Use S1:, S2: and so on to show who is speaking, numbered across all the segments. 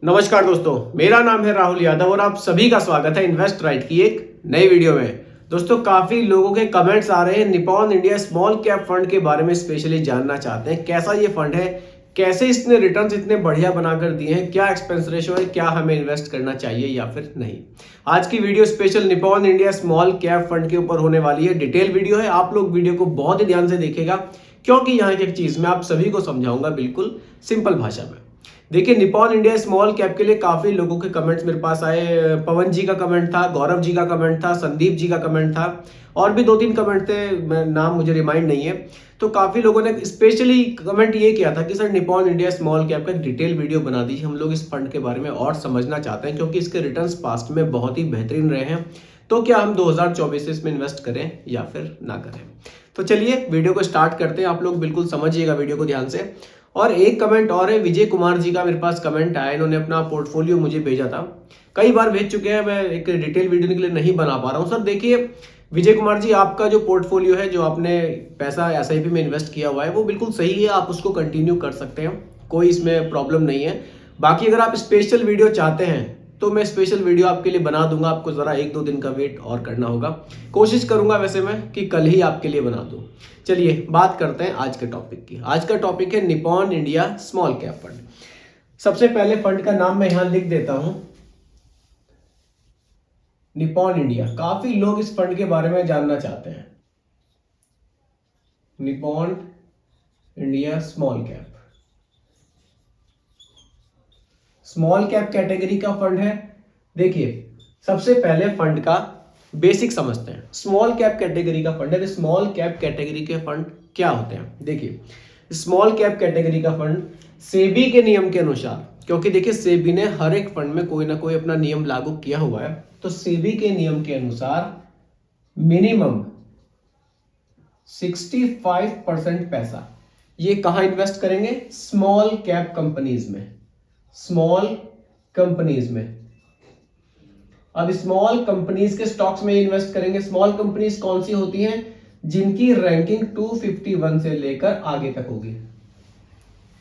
S1: नमस्कार दोस्तों, मेरा नाम है राहुल यादव और आप सभी का स्वागत है इन्वेस्ट राइट की एक नई वीडियो में। दोस्तों, काफी लोगों के कमेंट्स आ रहे हैं Nippon India small cap fund के बारे में स्पेशली जानना चाहते हैं। कैसा ये फंड है, कैसे इसने रिटर्न्स इतने बढ़िया बनाकर दिए हैं, क्या एक्सपेंस रेशो है, क्या हमें इन्वेस्ट करना चाहिए या फिर नहीं। आज की video special Nippon India small cap fund के ऊपर होने वाली है। डिटेल वीडियो है, आप लोग वीडियो को बहुत ही ध्यान से देखिएगा क्योंकि यहाँ की एक चीज मैं आप सभी को समझाऊंगा बिल्कुल सिंपल भाषा में। देखिए, निप्पॉन इंडिया स्मॉल कैप के लिए काफी लोगों के कमेंट्स मेरे पास आए। पवन जी का कमेंट था, गौरव जी का कमेंट था, संदीप जी का कमेंट था और भी दो तीन कमेंट थे, नाम मुझे रिमाइंड नहीं है। तो काफी लोगों ने स्पेशली कमेंट ये किया था कि sir Nippon India small cap का डिटेल वीडियो बना दीजिए, हम लोग इस फंड के बारे में और समझना चाहते हैं क्योंकि इसके रिटर्न्स पास्ट में बहुत ही बेहतरीन रहे हैं। तो क्या हम 2024 से इसमें इन्वेस्ट करें या फिर ना करें। तो चलिए वीडियो को स्टार्ट करते हैं। आप लोग बिल्कुल समझिएगा वीडियो को ध्यान से। और एक कमेंट और है, विजय कुमार जी का मेरे पास कमेंट आया। इन्होंने अपना पोर्टफोलियो मुझे भेजा था, कई बार भेज चुके हैं, मैं एक डिटेल वीडियो के लिए नहीं बना पा रहा हूँ। सर देखिए विजय कुमार जी, आपका जो पोर्टफोलियो है, जो आपने पैसा एसआईपी में इन्वेस्ट किया हुआ है, वो बिल्कुल सही है, आप उसको कंटिन्यू कर सकते हैं, कोई इसमें प्रॉब्लम नहीं है। बाकी अगर आप स्पेशल वीडियो चाहते हैं तो मैं स्पेशल वीडियो आपके लिए बना दूंगा, आपको जरा एक दो दिन का वेट और करना होगा। कोशिश करूंगा वैसे मैं कि कल ही आपके लिए बना दूं। चलिए बात करते हैं आज के टॉपिक की। आज का टॉपिक है Nippon India small cap fund. सबसे पहले फंड का नाम मैं यहां लिख देता हूं, निप्पॉन इंडिया। काफी लोग इस फंड के बारे में जानना चाहते हैं। Nippon India small cap, small cap category का फंड है। देखिए सबसे पहले फंड का बेसिक समझते हैं। स्मॉल कैप कैटेगरी का फंड है। स्मॉल कैप कैटेगरी के फंड क्या होते हैं? देखिए, स्मॉल कैप कैटेगरी का फंड सेबी के नियम के अनुसार, क्योंकि देखिए सेबी ने हर एक फंड में कोई ना कोई अपना नियम लागू किया हुआ है, तो सेबी के नियम के अनुसार मिनिमम 65% पैसा ये कहां इन्वेस्ट करेंगे? स्मॉल कैप कंपनीज में। स्मॉल कंपनीज में। अब स्मॉल कंपनीज के स्टॉक्स में इन्वेस्ट करेंगे। स्मॉल कंपनीज कौन सी होती हैं? जिनकी रैंकिंग 251 से लेकर आगे तक होगी।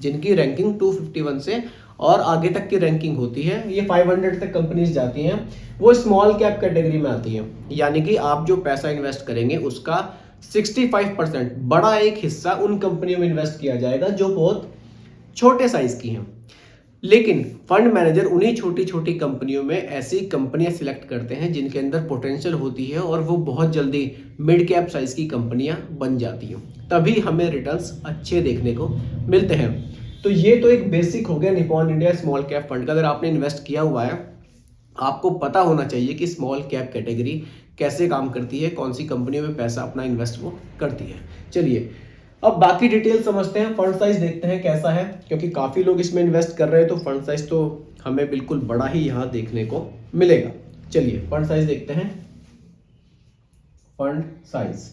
S1: जिनकी रैंकिंग 251 से और आगे तक की रैंकिंग होती है, ये 500 तक कंपनीज जाती हैं, वो स्मॉल कैप कैटेगरी में आती हैं। यानी कि आप जो पैसा इन्वेस्ट करेंगे उसका 65% बड़ा एक हिस्सा उन कंपनियों में इन्वेस्ट किया जाएगा जो बहुत छोटे साइज की हैं। लेकिन फंड मैनेजर उन्हीं छोटी छोटी कंपनियों में ऐसी कंपनियां सिलेक्ट करते हैं जिनके अंदर पोटेंशियल होती है और वो बहुत जल्दी मिड कैप साइज की कंपनियां बन जाती हैं, तभी हमें रिटर्न्स अच्छे देखने को मिलते हैं। तो ये तो एक बेसिक हो गया Nippon India small cap fund का। अगर आपने इन्वेस्ट किया हुआ है, आपको पता होना चाहिए कि स्मॉल कैप कैटेगरी कैसे काम करती है, कौन सी कंपनियों में पैसा अपना इन्वेस्ट वो करती है। चलिए अब बाकी डिटेल समझते हैं। फंड साइज देखते हैं कैसा है, क्योंकि काफी लोग इसमें इन्वेस्ट कर रहे हैं, तो फंड साइज तो हमें बिल्कुल बड़ा ही यहां देखने को मिलेगा। चलिए फंड साइज देखते हैं। फंड साइज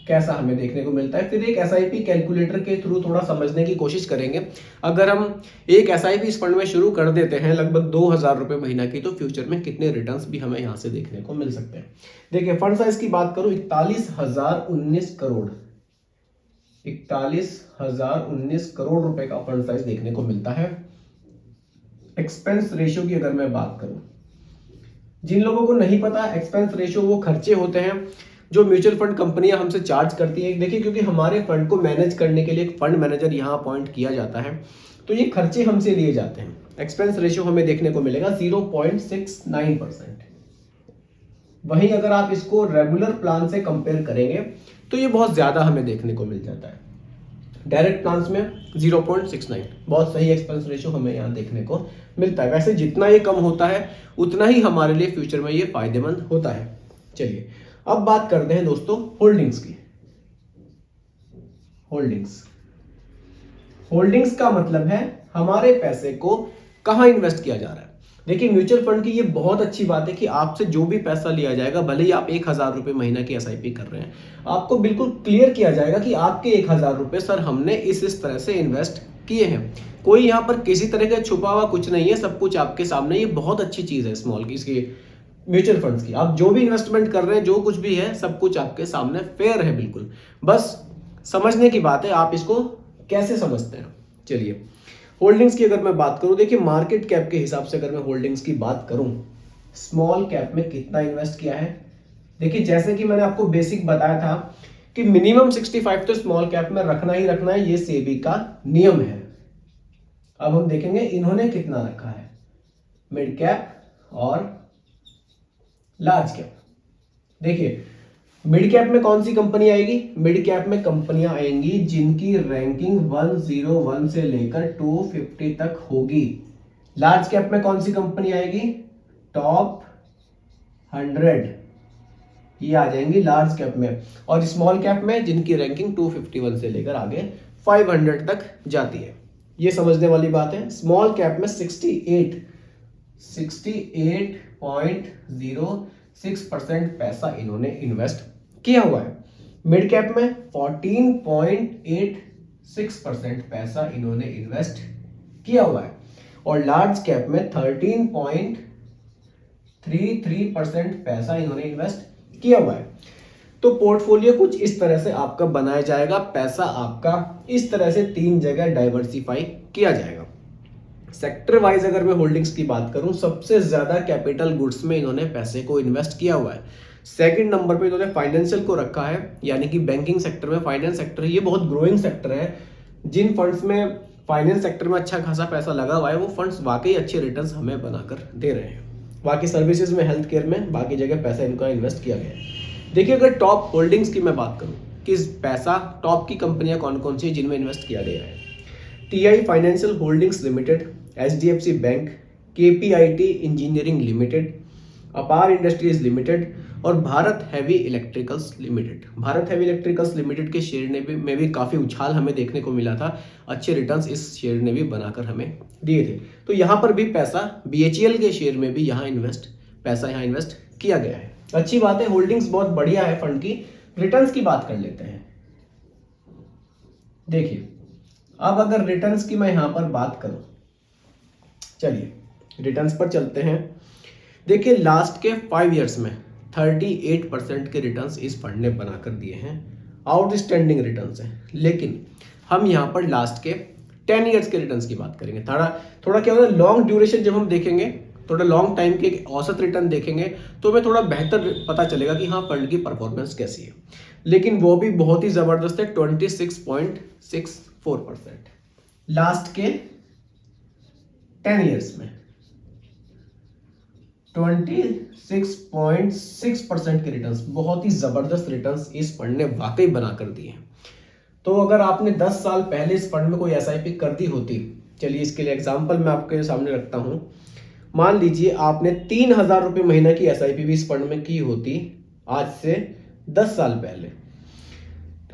S1: कैसा हमें देखने को मिलता है, फिर एक एसआईपी कैलकुलेटर के थ्रू थोड़ा समझने की कोशिश करेंगे। अगर हम एक एसआईपी इस फंड में शुरू कर देते हैं लगभग 2000 रुपए महीना की, तो फ्यूचर में कितने रिटर्न्स भी हमें यहां से देखने को मिल सकते हैं। देखिए फंड साइज की बात करूं, 41,019 करोड़, 41,019 करोड़ रुपए का फंड साइज देखने को मिलता है। एक्सपेंस रेशियो की अगर मैं बात करूं, जिन लोगों को नहीं पता, एक्सपेंस रेशियो वो खर्चे होते हैं जो म्यूचुअल फंड कंपनियां हमसे चार्ज करती हैं। देखिए क्योंकि हमारे फंड को मैनेज करने के लिए एक फंड मैनेजर यहां अपॉइंट किया जाता है, तो ये खर्चे हमसे लिए जाते हैं। एक्सपेंस रेशियो हमें देखने को मिलेगा 0.69%। वहीं अगर आप इसको रेगुलर प्लान से कंपेयर करेंगे तो ये बहुत ज्यादा हमें देखने को मिल जाता है। डायरेक्ट प्लान्स में 0.69, बहुत सही एक्सपेंस रेशियो हमें यहाँ देखने को मिलता है। वैसे जितना ये कम होता है उतना ही हमारे लिए फ्यूचर में ये फायदेमंद होता है। चलिए अब बात करते हैं दोस्तों होल्डिंग्स की। होल्डिंग्स, होल्डिंग्स का मतलब है हमारे पैसे को कहां इन्वेस्ट किया जा रहा है। देखिए म्यूचुअल फंड की ये बहुत अच्छी बात है कि आपसे जो भी पैसा लिया जाएगा, भले ही आप 1000 रुपए महीना की एसआईपी कर रहे हैं, आपको बिल्कुल क्लियर किया जाएगा कि आपके 1000 रुपए सर हमने इस तरह से इन्वेस्ट किए हैं। कोई यहाँ पर किसी तरह का छुपा हुआ कुछ नहीं है, सब कुछ आपके सामने। ये बहुत अच्छी चीज है स्मॉल की, इसकी म्यूचुअल फंड्स की। आप जो भी इन्वेस्टमेंट कर रहे हैं, जो कुछ भी है, सब कुछ आपके सामने फेयर है बिल्कुल। बस समझने की बात है आप इसको कैसे समझते हैं। चलिए होल्डिंग्स की अगर मैं बात करूं, देखिए मार्केट कैप के हिसाब से अगर मैं होल्डिंग्स की बात करूं, स्मॉल कैप में कितना इन्वेस्ट किया है। देखिए जैसे कि मैंने आपको बेसिक बताया था कि मिनिमम 65 तो स्मॉल कैप में रखना ही रखना है, ये सेबी का नियम है। अब हम देखेंगे इन्होंने कितना रखा है, मिड कैप और लार्ज कैप। देखिए मिड कैप में कौन सी कंपनी आएगी, मिड कैप में कंपनियां आएंगी जिनकी रैंकिंग 101 से लेकर 250 तक होगी। लार्ज कैप में कौन सी कंपनी आएगी, टॉप 100 ये आ जाएंगी लार्ज कैप में। और स्मॉल कैप में जिनकी रैंकिंग 251 से लेकर आगे 500 तक जाती है। ये समझने वाली बात है। स्मॉल कैप में 68.06% पैसा इन्होंने इन्वेस्ट किया हुआ है। मिड कैप में 14.86% पैसा इन्होंने इन्वेस्ट किया हुआ है और लार्ज कैप में 13.33% पैसा इन्होंने इन्वेस्ट किया हुआ है। तो पोर्टफोलियो कुछ इस तरह से आपका बनाया जाएगा, पैसा आपका इस तरह से 3 जगह डाइवर्सिफाई किया जाएगा। सेक्टर वाइज अगर मैं होल्डिंग्स की बात करूं, सबसे ज्यादा कैपिटल गुड्स में इन्होंने पैसे को इन्वेस्ट किया हुआ है। सेकंड नंबर पे इन्होंने फाइनेंशियल को रखा है, यानी कि बैंकिंग सेक्टर में फाइनेंस सेक्टर ये बहुत ग्रोइंग सेक्टर है। जिन फंड्स में फाइनेंस सेक्टर में अच्छा खासा पैसा लगा हुआ है वो फंड्स वाकई अच्छे रिटर्न्स हमें बनाकर दे रहे हैं। बाकी सर्विसेज में, हेल्थ केयर में, बाकी जगह पैसा इनका इन्वेस्ट किया गया है। देखिए अगर टॉप होल्डिंग्स की मैं बात करूं कि पैसा टॉप की कंपनियां कौन कौन सी जिनमें इन्वेस्ट किया गया है, TI financial holdings limited, HDFC bank, KPIT engineering limited, अपार इंडस्ट्रीज लिमिटेड और Bharat heavy electricals limited. Bharat heavy electricals limited के शेयर में भी काफी उछाल हमें देखने को मिला था, अच्छे रिटर्न्स इस शेयर ने भी बनाकर हमें दिए थे। तो यहां पर भी पैसा बीएचईएल के शेयर में भी यहाँ इन्वेस्ट किया गया है। अच्छी बात है, होल्डिंग्स बहुत बढ़िया है फंड की। रिटर्न्स की बात कर लेते हैं। देखिए अब अगर रिटर्न्स की मैं यहां पर बात करूं, चलिए रिटर्न्स पर चलते हैं। देखिए लास्ट के 5 इयर्स में 38% के रिटर्न्स इस फंड ने बनाकर दिए हैं, आउटस्टैंडिंग रिटर्न्स हैं। लेकिन हम यहां पर लास्ट के 10 इयर्स के रिटर्न्स की बात करेंगे। थोड़ा क्या होगा, लॉन्ग ड्यूरेशन जब हम देखेंगे, थोड़ा लॉन्ग टाइम के औसत रिटर्न देखेंगे तो हमें थोड़ा बेहतर पता चलेगा कि हाँ फंड की परफॉर्मेंस कैसी है। लेकिन वो भी बहुत ही जबरदस्त है, 26.64% लास्ट के 10 इयर्स में 26.6% के रिटर्न्स, बहुत ही जबरदस्त रिटर्न्स इस फंड ने वाकई बनाकर दिए हैं। तो अगर आपने 10 साल पहले इस फंड में कोई एसआईपी कर दी होती, चलिए इसके लिए एग्जांपल मैं आपके सामने रखता हूं। मान लीजिए आपने 3,000 रुपए महीना की एसआईपी भी इस फंड में की होती आज से 10 साल पहले,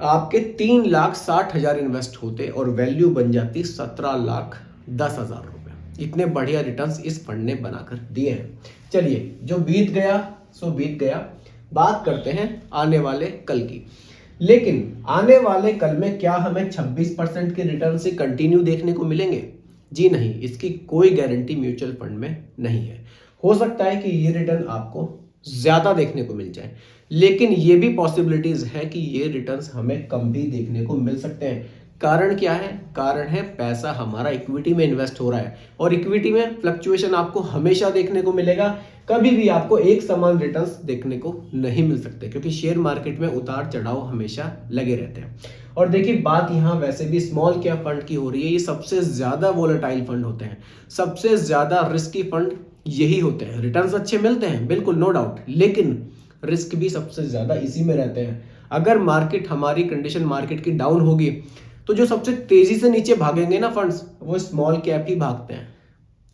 S1: आपके 3,60,000 इन्वेस्ट होते और वैल्यू बन जाती 17,10,000 रुपए। इतने बढ़िया रिटर्न्स इस फंड ने बनाकर दिए हैं। चलिए जो बीत गया सो बीत गया, बात करते हैं आने वाले कल की। लेकिन आने वाले कल में क्या हमें 26% के रिटर्न से कंटिन्यू देखने को मिलेंगे? जी नहीं, इसकी कोई गारंटी म्यूचुअल फंड में नहीं है। हो सकता है कि ये रिटर्न आपको ज्यादा देखने को मिल जाए, लेकिन ये भी पॉसिबिलिटीज है कि ये रिटर्न्स हमें कम भी देखने को मिल सकते हैं। कारण क्या है? कारण है पैसा हमारा इक्विटी में इन्वेस्ट हो रहा है और इक्विटी में फ्लक्चुएशन आपको हमेशा देखने को मिलेगा। कभी भी आपको एक समान रिटर्न्स देखने को नहीं मिल सकते, क्योंकि शेयर मार्केट में उतार चढ़ाव हमेशा लगे रहते हैं। और देखिए बात यहाँ वैसे भी स्मॉल कैप फंड की हो रही है, ये सबसे ज्यादा वोलेटाइल फंड होते हैं, सबसे ज्यादा रिस्की फंड यही होते हैं। रिटर्न्स अच्छे मिलते हैं बिल्कुल, नो डाउट, लेकिन रिस्क भी सबसे ज्यादा इसी में रहते हैं। अगर मार्केट, हमारी कंडीशन मार्केट की डाउन होगी तो जो सबसे तेजी से नीचे भागेंगे ना फंड्स, वो स्मॉल कैप ही भागते हैं।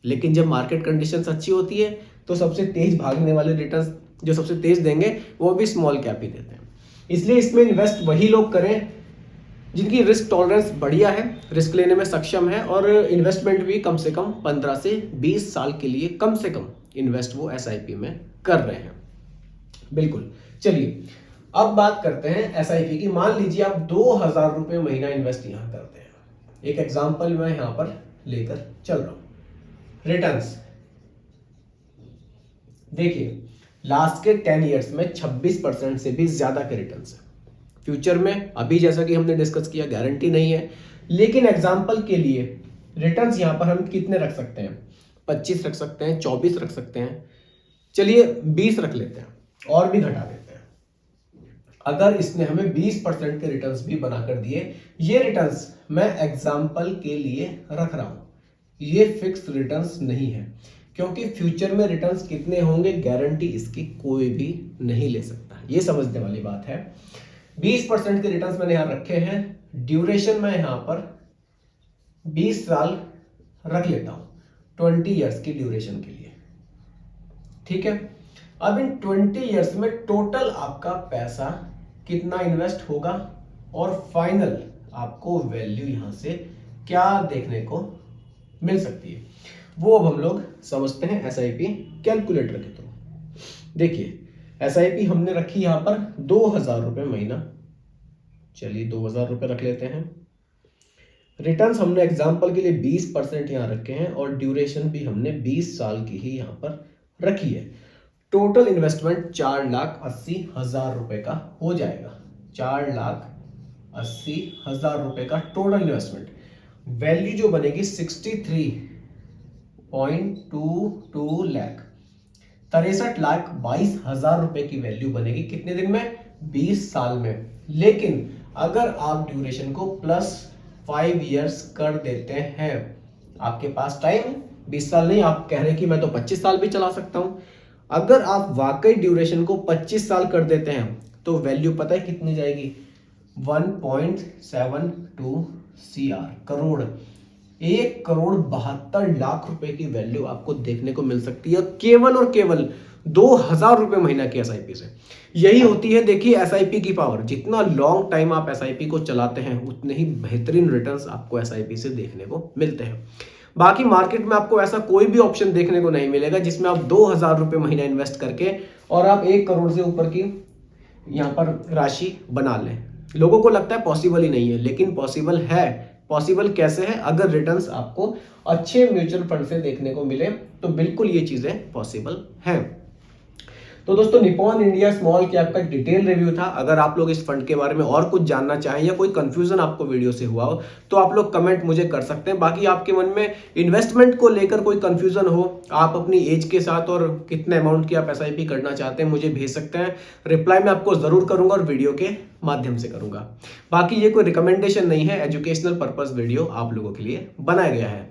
S1: लेकिन जब मार्केट कंडीशंस अच्छी होती है तो सबसे तेज भागने वाले रिटर्न्स जो सबसे तेज देंगे वो भी स्मॉल कैप ही देते हैं। इसलिए इसमें इन्वेस्ट वही लोग करें जिनकी रिस्क टॉलरेंस बढ़िया है, रिस्क लेने में सक्षम है और इन्वेस्टमेंट भी कम से कम 15 से 20 साल के लिए कम से कम इन्वेस्ट वो एसआईपी में कर रहे हैं। बिल्कुल। चलिए अब बात करते हैं एसआईपी की। मान लीजिए आप 2,000 रुपए महीना इन्वेस्ट यहां करते हैं। एक एग्जांपल मैं यहां पर लेकर चल रहा हूं। रिटर्न्स देखिए लास्ट के 10 इयर्स में 26% से भी ज्यादा के रिटर्न्स है। फ्यूचर में अभी जैसा कि हमने डिस्कस किया गारंटी नहीं है, लेकिन एग्जांपल के लिए रिटर्न्स यहाँ पर हम कितने रख सकते हैं, 25 रख सकते हैं, 24 रख सकते हैं, चलिए 20 रख लेते हैं और भी घटा देते हैं। अगर इसने हमें 20% के रिटर्न्स भी बनाकर दिए, ये रिटर्न्स मैं एग्जाम्पल के लिए रख रहा हूं, ये फिक्स रिटर्न्स नहीं है, क्योंकि फ्यूचर में रिटर्न्स कितने होंगे गारंटी इसकी कोई भी नहीं ले सकता, ये समझने वाली बात है। 20% के रिटर्न्स मैंने यहां रखे हैं, ड्यूरेशन मैं यहां पर 20 साल रख लेता हूं, 20 ईयर्स की ड्यूरेशन के लिए, ठीक है। अब इन 20 ईयर्स में टोटल आपका पैसा कितना इन्वेस्ट होगा और फाइनल आपको वैल्यू यहां से क्या देखने को मिल सकती है, वो अब हम लोग समझते हैं एसआईपी कैलकुलेटर के थ्रू। देखिए एसआईपी हमने रखी यहां पर 2000 रुपए महीना, चलिए 2000 रुपए रख लेते हैं। रिटर्न्स हमने एग्जांपल के लिए 20% यहां रखे हैं और ड्यूरेशन भी हमने 20 साल की ही यहां पर रखी है। टोटल इन्वेस्टमेंट 4,80,000 रुपए का हो जाएगा, 4,80,000 रुपए का टोटल इन्वेस्टमेंट। वैल्यू जो बनेगी 63.22 लाख, 63,22,000 रुपए की वैल्यू बनेगी कितने दिन में, 20 साल में। लेकिन अगर आप ड्यूरेशन को +5 ईयर्स कर देते हैं, आपके पास टाइम 20 साल नहीं, आप कह रहे हैं कि मैं तो 25 साल भी चला सकता हूं। अगर आप वाकई ड्यूरेशन को 25 साल कर देते हैं तो वैल्यू पता है कितनी जाएगी, 1.72 करोड़, 1,72,00,000 रुपए की वैल्यू आपको देखने को मिल सकती है केवल और केवल 2,000 रुपए महीना की एसआईपी से। यही होती है देखिए एसआईपी की पावर, जितना लॉन्ग टाइम आप एसआईपी को चलाते हैं उतने ही बेहतरीन रिटर्न्स आपको एसआईपी से देखने को मिलते हैं। बाकी मार्केट में आपको ऐसा कोई भी ऑप्शन देखने को नहीं मिलेगा जिसमें आप 2,000 रुपए महीना इन्वेस्ट करके और आप 1 करोड़ से ऊपर की यहां पर राशि बना लें। लोगों को लगता है पॉसिबल ही नहीं है, लेकिन पॉसिबल है। पॉसिबल कैसे है, अगर रिटर्न्स आपको अच्छे म्यूचुअल फंड से देखने को मिले तो बिल्कुल ये चीजें पॉसिबल हैं। तो दोस्तों निपॉन इंडिया स्मॉल कैप का एक डिटेल रिव्यू था। अगर आप लोग इस फंड के बारे में और कुछ जानना चाहें या कोई कंफ्यूजन आपको वीडियो से हुआ हो तो आप लोग कमेंट मुझे कर सकते हैं। बाकी आपके मन में इन्वेस्टमेंट को लेकर कोई कंफ्यूजन हो, आप अपनी एज के साथ और कितने अमाउंट की आप एसआईपी करना चाहते हैं मुझे भेज सकते हैं। रिप्लाई मैं आपको जरूर करूंगा और वीडियो के माध्यम से करूंगा। बाकी ये कोई रिकमेंडेशन नहीं है, एजुकेशनल पर्पस वीडियो आप लोगों के लिए बनाया गया है।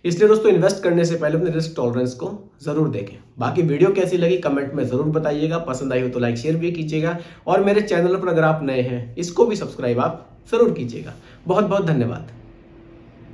S1: इसलिए दोस्तों इन्वेस्ट करने से पहले अपने रिस्क टॉलरेंस को जरूर देखें। बाकी वीडियो कैसी लगी कमेंट में जरूर बताइएगा, पसंद आई हो तो लाइक शेयर भी कीजिएगा और मेरे चैनल पर अगर आप नए हैं इसको भी सब्सक्राइब आप जरूर कीजिएगा। बहुत बहुत धन्यवाद।